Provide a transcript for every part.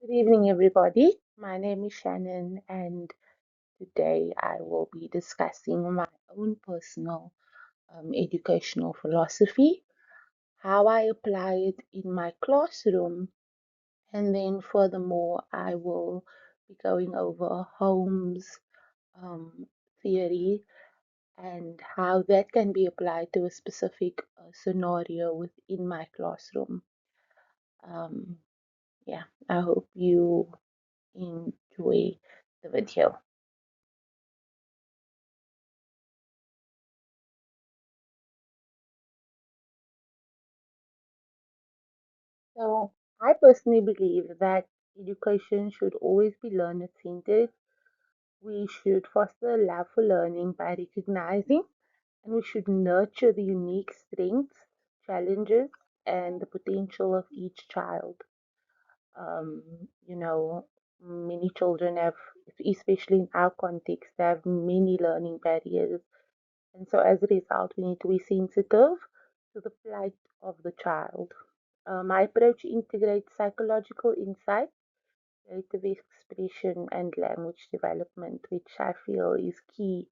Good evening, everybody. My name is Shannon, and today I will be discussing my own personal educational philosophy, how I apply it in my classroom, and then furthermore, I will be going over Holmes' um, theory and how that can be applied to a specific scenario within my classroom. Um, yeah, I hope you enjoy the video. So, I personally believe that education should always be learner centered. We should foster a love for learning by recognizing and we should nurture the unique strengths, challenges, and the potential of each child. You know, many children have, especially in our context, have many learning barriers. And so, as a result, we need to be sensitive to the plight of the child. My approach integrates psychological insight, creative expression, and language development, which I feel is key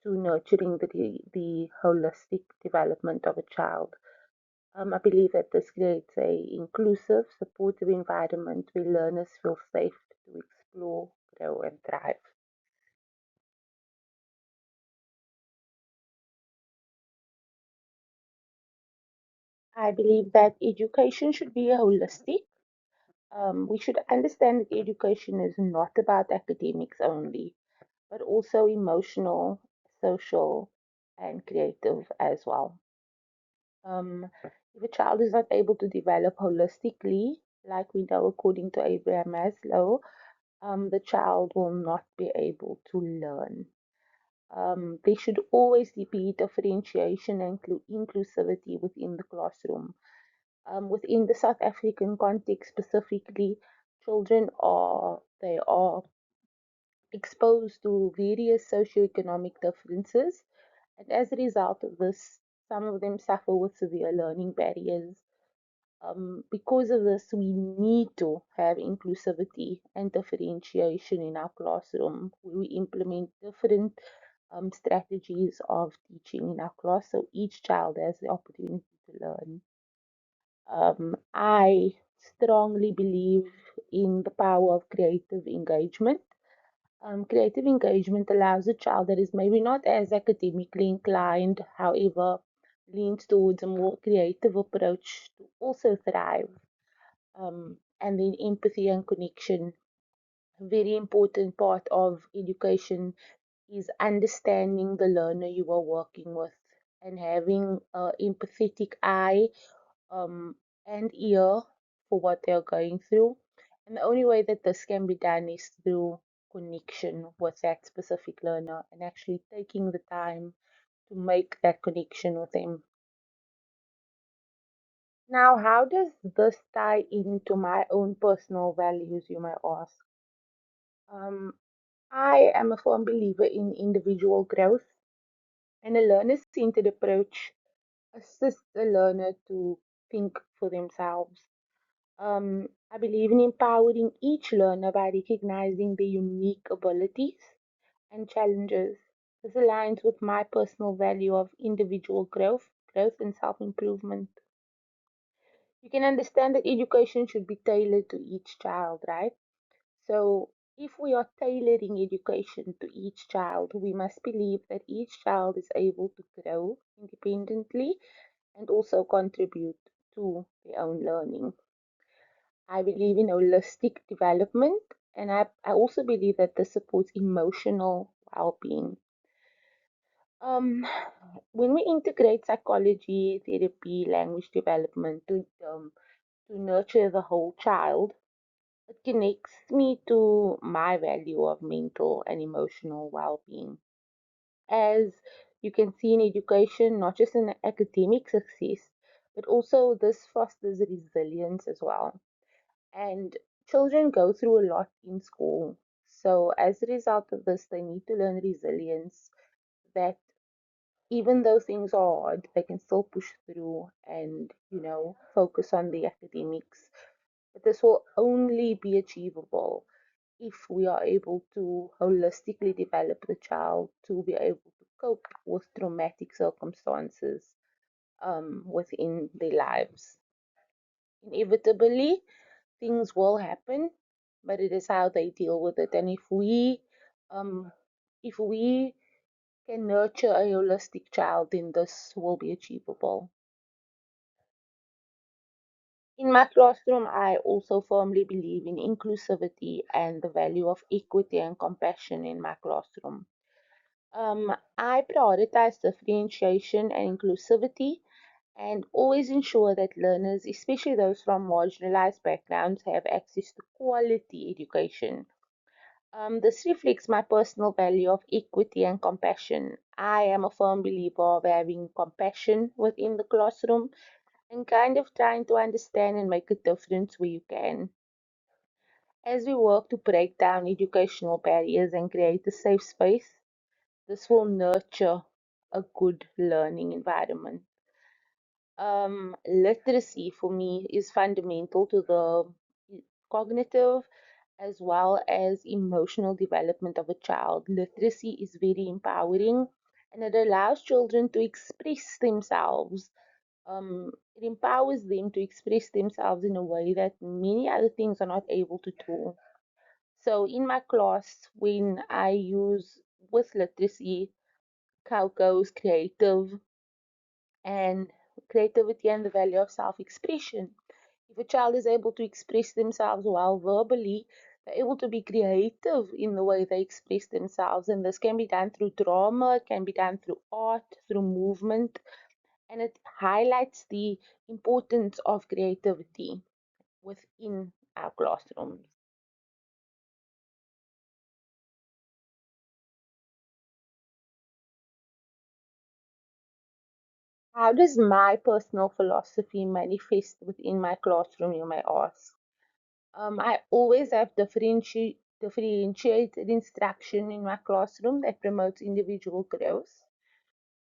to nurturing the holistic development of a child. I believe that this creates a inclusive, supportive environment where learners feel safe to explore, grow, and thrive. I believe that education should be holistic. We should understand that education is not about academics only, but also emotional, social, and creative as well. If a child is not able to develop holistically, like we know according to Abraham Maslow, the child will not be able to learn. There should always be differentiation and inclusivity within the classroom. Within the South African context specifically, children are exposed to various socioeconomic differences, and as a result of this, some of them suffer with severe learning barriers. Because of this, we need to have inclusivity and differentiation in our classroom. We implement different strategies of teaching in our class so each child has the opportunity to learn. I strongly believe in the power of creative engagement. Creative engagement allows a child that is maybe not as academically inclined, however, leans towards a more creative approach to also thrive. And then empathy and connection. A very important part of education is understanding the learner you are working with and having an empathetic eye um, and ear for what they're going through. And the only way that this can be done is through connection with that specific learner and actually taking the time to make that connection with them. Now, how does this tie into my own personal values, you might ask? Um, I am a firm believer in individual growth, and a learner centered approach assists the learner to think for themselves. I believe in empowering each learner by recognizing their unique abilities and challenges. This aligns with my personal value of individual growth and self improvement. You can understand that education should be tailored to each child, right? So, if we are tailoring education to each child, we must believe that each child is able to grow independently and also contribute to their own learning. I believe in holistic development, and I also believe that this supports emotional well being. Um, when we integrate psychology, therapy, language development to nurture the whole child, it connects me to my value of mental and emotional well being. As you can see in education, not just in academic success, but also this fosters resilience as well. And children go through a lot in school. So, as a result of this, they need to learn resilience that even though things are hard, they can still push through and, focus on the academics. But this will only be achievable if we are able to holistically develop the child to be able to cope with traumatic circumstances within their lives. Inevitably, things will happen, but it is how they deal with it. And um, if we can nurture a holistic child, then this will be achievable. In my classroom, I also firmly believe in inclusivity and the value of equity and compassion in my classroom. I prioritize differentiation and inclusivity and always ensure that learners, especially those from marginalized backgrounds, have access to quality education. This reflects my personal value of equity and compassion. I am a firm believer of having compassion within the classroom and kind of trying to understand and make a difference where you can. As we work to break down educational barriers and create a safe space, this will nurture a good learning environment. Literacy for me is fundamental to the cognitive as well as emotional development of a child. Literacy is very empowering and it allows children to express themselves. It empowers them to express themselves in a way that many other things are not able to do. So, in my class, when I use with literacy, Kauko's creative and creativity and the value of self expression. If a child is able to express themselves well verbally, they're able to be creative in the way they express themselves. And this can be done through drama, it can be done through art, through movement, and it highlights the importance of creativity within our classrooms. How does my personal philosophy manifest within my classroom, you may ask? I always have differentiated instruction in my classroom that promotes individual growth.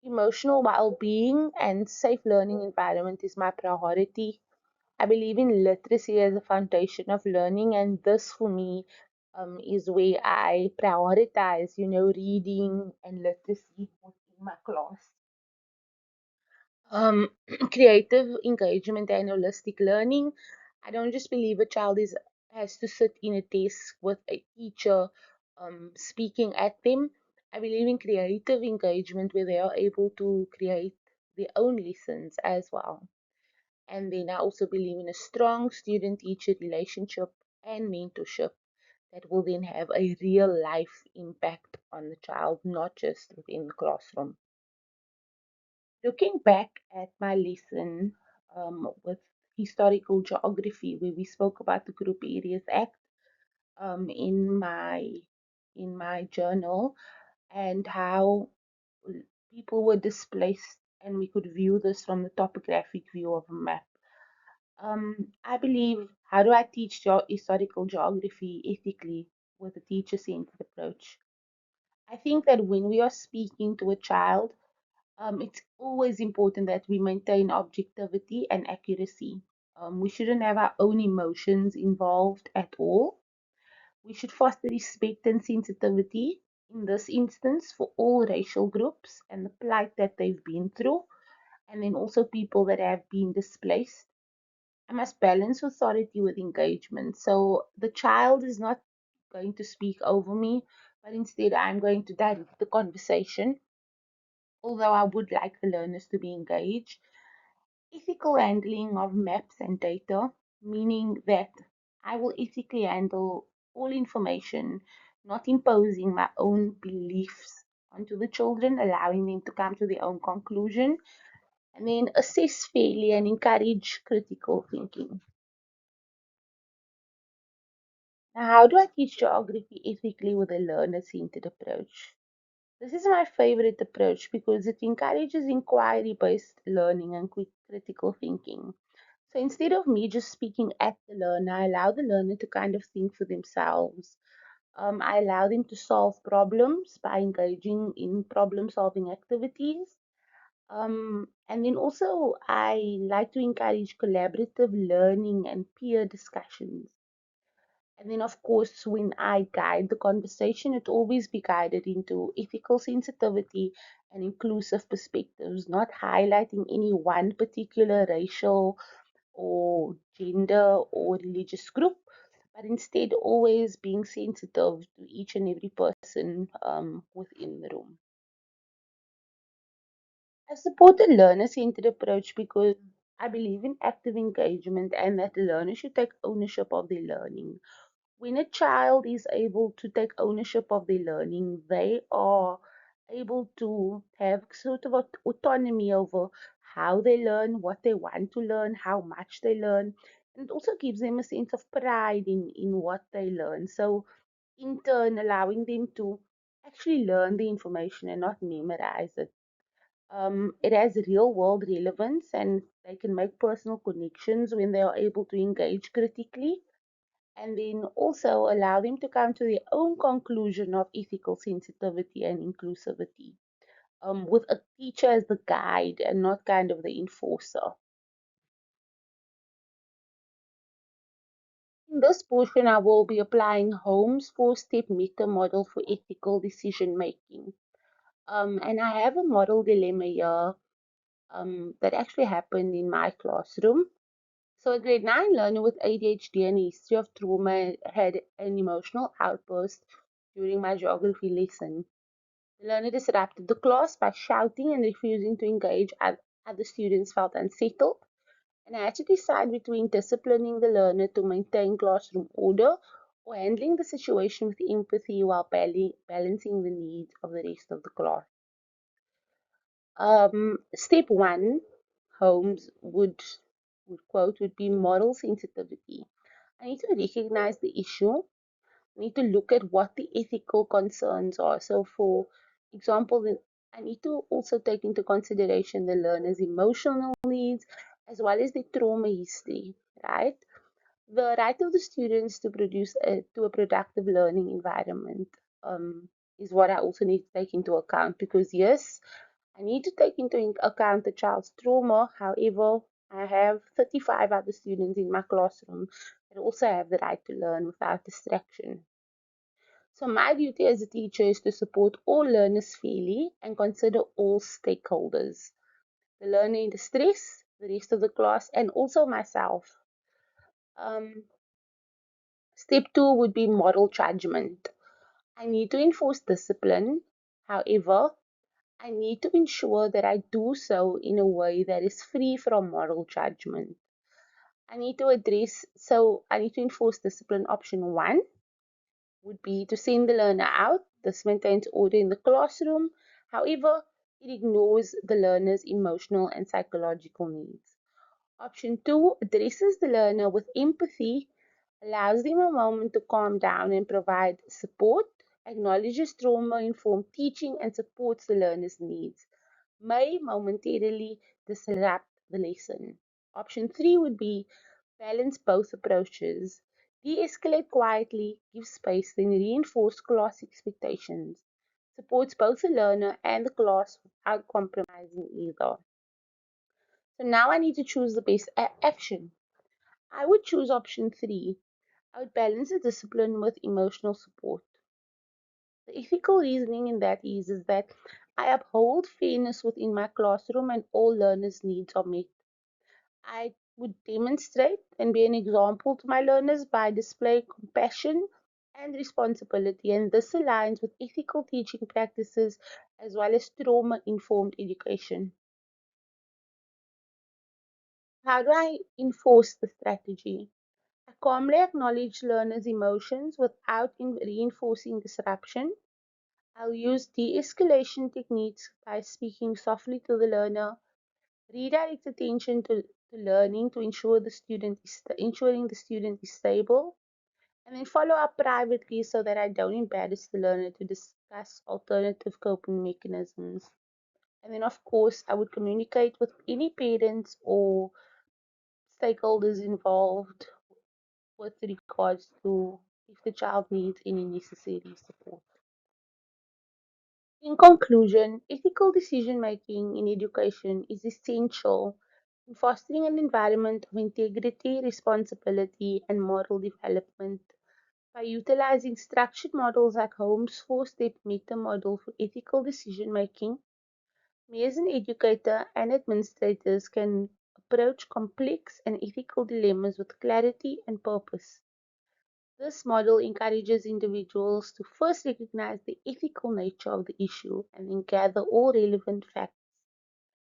Emotional well-being and safe learning environment is my priority. I believe in literacy as a foundation of learning, and this for me is where I prioritize, reading and literacy within my class. um, Creative engagement and holistic learning. I don't just believe a child is has to sit in a desk with a teacher speaking at them. I believe in creative engagement where they are able to create their own lessons as well. And then I also believe in a strong student-teacher relationship and mentorship that will then have a real life impact on the child, not just within the classroom. Looking back at my lesson with historical geography, where we spoke about the Group Areas Act um, in my in my journal, and how people were displaced, and we could view this from the topographic view of a map. I believe, how do I teach historical geography ethically with a teacher-centered approach? I think that when we are speaking to a child, it's always important that we maintain objectivity and accuracy. We shouldn't have our own emotions involved at all. We should foster respect and sensitivity, in this instance, for all racial groups and the plight that they've been through, and then also people that have been displaced. I must balance authority with engagement. So the child is not going to speak over me, but instead I'm going to direct the conversation, although I would like the learners to be engaged. Ethical handling of maps and data, meaning that I will ethically handle all information, not imposing my own beliefs onto the children, allowing them to come to their own conclusion, and then assess fairly and encourage critical thinking. Now, how do I teach geography ethically with a learner centered approach? This is my favorite approach because it encourages inquiry based learning and quick critical thinking. So instead of me just speaking at the learner, I allow the learner to kind of think for themselves. I allow them to solve problems by engaging in problem solving activities. And then also, I like to encourage collaborative learning and peer discussions. And then, of course, when I guide the conversation, it always be guided into ethical sensitivity and inclusive perspectives, not highlighting any one particular racial or gender or religious group, but instead always being sensitive to each and every person within the room. I support the learner centered approach because I believe in active engagement and that the learner should take ownership of their learning. When a child is able to take ownership of their learning, they are able to have sort of autonomy over how they learn, what they want to learn, how much they learn. And it also gives them a sense of pride in what they learn. So, in turn, allowing them to actually learn the information and not memorize it. It has real world relevance and they can make personal connections when they are able to engage critically and then also allow them to come to their own conclusion of ethical sensitivity and inclusivity, with a teacher as the guide and not kind of the enforcer. In this portion, I will be applying Holmes' four-step meta model for ethical decision making. And I have a model dilemma here that actually happened in my classroom. So, a grade 9 learner with ADHD and a history of trauma had an emotional outburst during my geography lesson. The learner disrupted the class by shouting and refusing to engage. Other students felt unsettled, and I had to decide between disciplining the learner to maintain classroom order or handling the situation with empathy while balancing the needs of the rest of the class. Step one, Holmes would quote would be moral sensitivity. I need to recognize the issue. I need to look at what the ethical concerns are. So, for example, I need to also take into consideration the learner's emotional needs as well as the trauma history, right? The right of the students to to a productive learning environment is what I also need to take into account because yes, I need to take into account the child's trauma. However, I have 35 other students in my classroom that also have the right to learn without distraction. So, my duty as a teacher is to support all learners fairly and consider all stakeholders the learner in distress, the rest of the class, and also myself. Um, Step two would be moral judgment. I need to enforce discipline. However, I need to ensure that I do so in a way that is free from moral judgment. I need to enforce discipline option one would be to send the learner out. This maintains order in the classroom. However, it ignores the learner's emotional and psychological needs. Option two addresses the learner with empathy, allows them a moment to calm down and provide support, acknowledges trauma informed teaching, and supports the learner's needs, may momentarily disrupt the lesson. Option three would be balance both approaches. De escalate quietly, give space, then reinforce class expectations. Supports both the learner and the class without compromising either. So now I need to choose the best action. I would choose option three. I would balance the discipline with emotional support. The ethical reasoning in that is that I uphold fairness within my classroom and all learners' needs are met. I would demonstrate and be an example to my learners by displaying compassion and responsibility, and this aligns with ethical teaching practices as well as trauma informed education. How do I enforce the strategy? I calmly acknowledge learners' emotions without reinforcing disruption. I'll use de escalation techniques by speaking softly to the learner, redirect attention to learning to ensure ensuring the student is stable, and then follow up privately so that I don't embarrass the learner to discuss alternative coping mechanisms. And then, of course, I would communicate with any parents or stakeholders involved with regards to if the child needs any necessary support. In conclusion, ethical decision making in education is essential in fostering an environment of integrity, responsibility, and moral development. By utilizing structured models like Holmes' four-step meta model for ethical decision making, me as an educator and administrators can approach complex and ethical dilemmas with clarity and purpose. This model encourages individuals to first recognize the ethical nature of the issue and then gather all relevant facts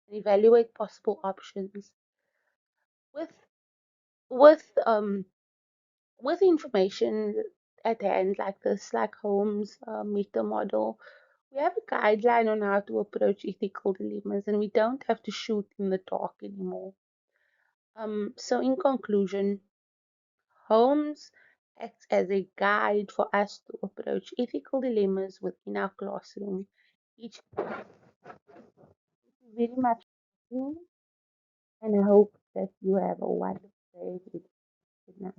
and evaluate possible options. With with um with information at hand like this, like Holmes' meta model, we have a guideline on how to approach ethical dilemmas, and we don't have to shoot in the dark anymore. So in conclusion, Holmes acts as a guide for us to approach ethical dilemmas within our classroom. Each very much, and I hope that you have a wonderful day. Good night.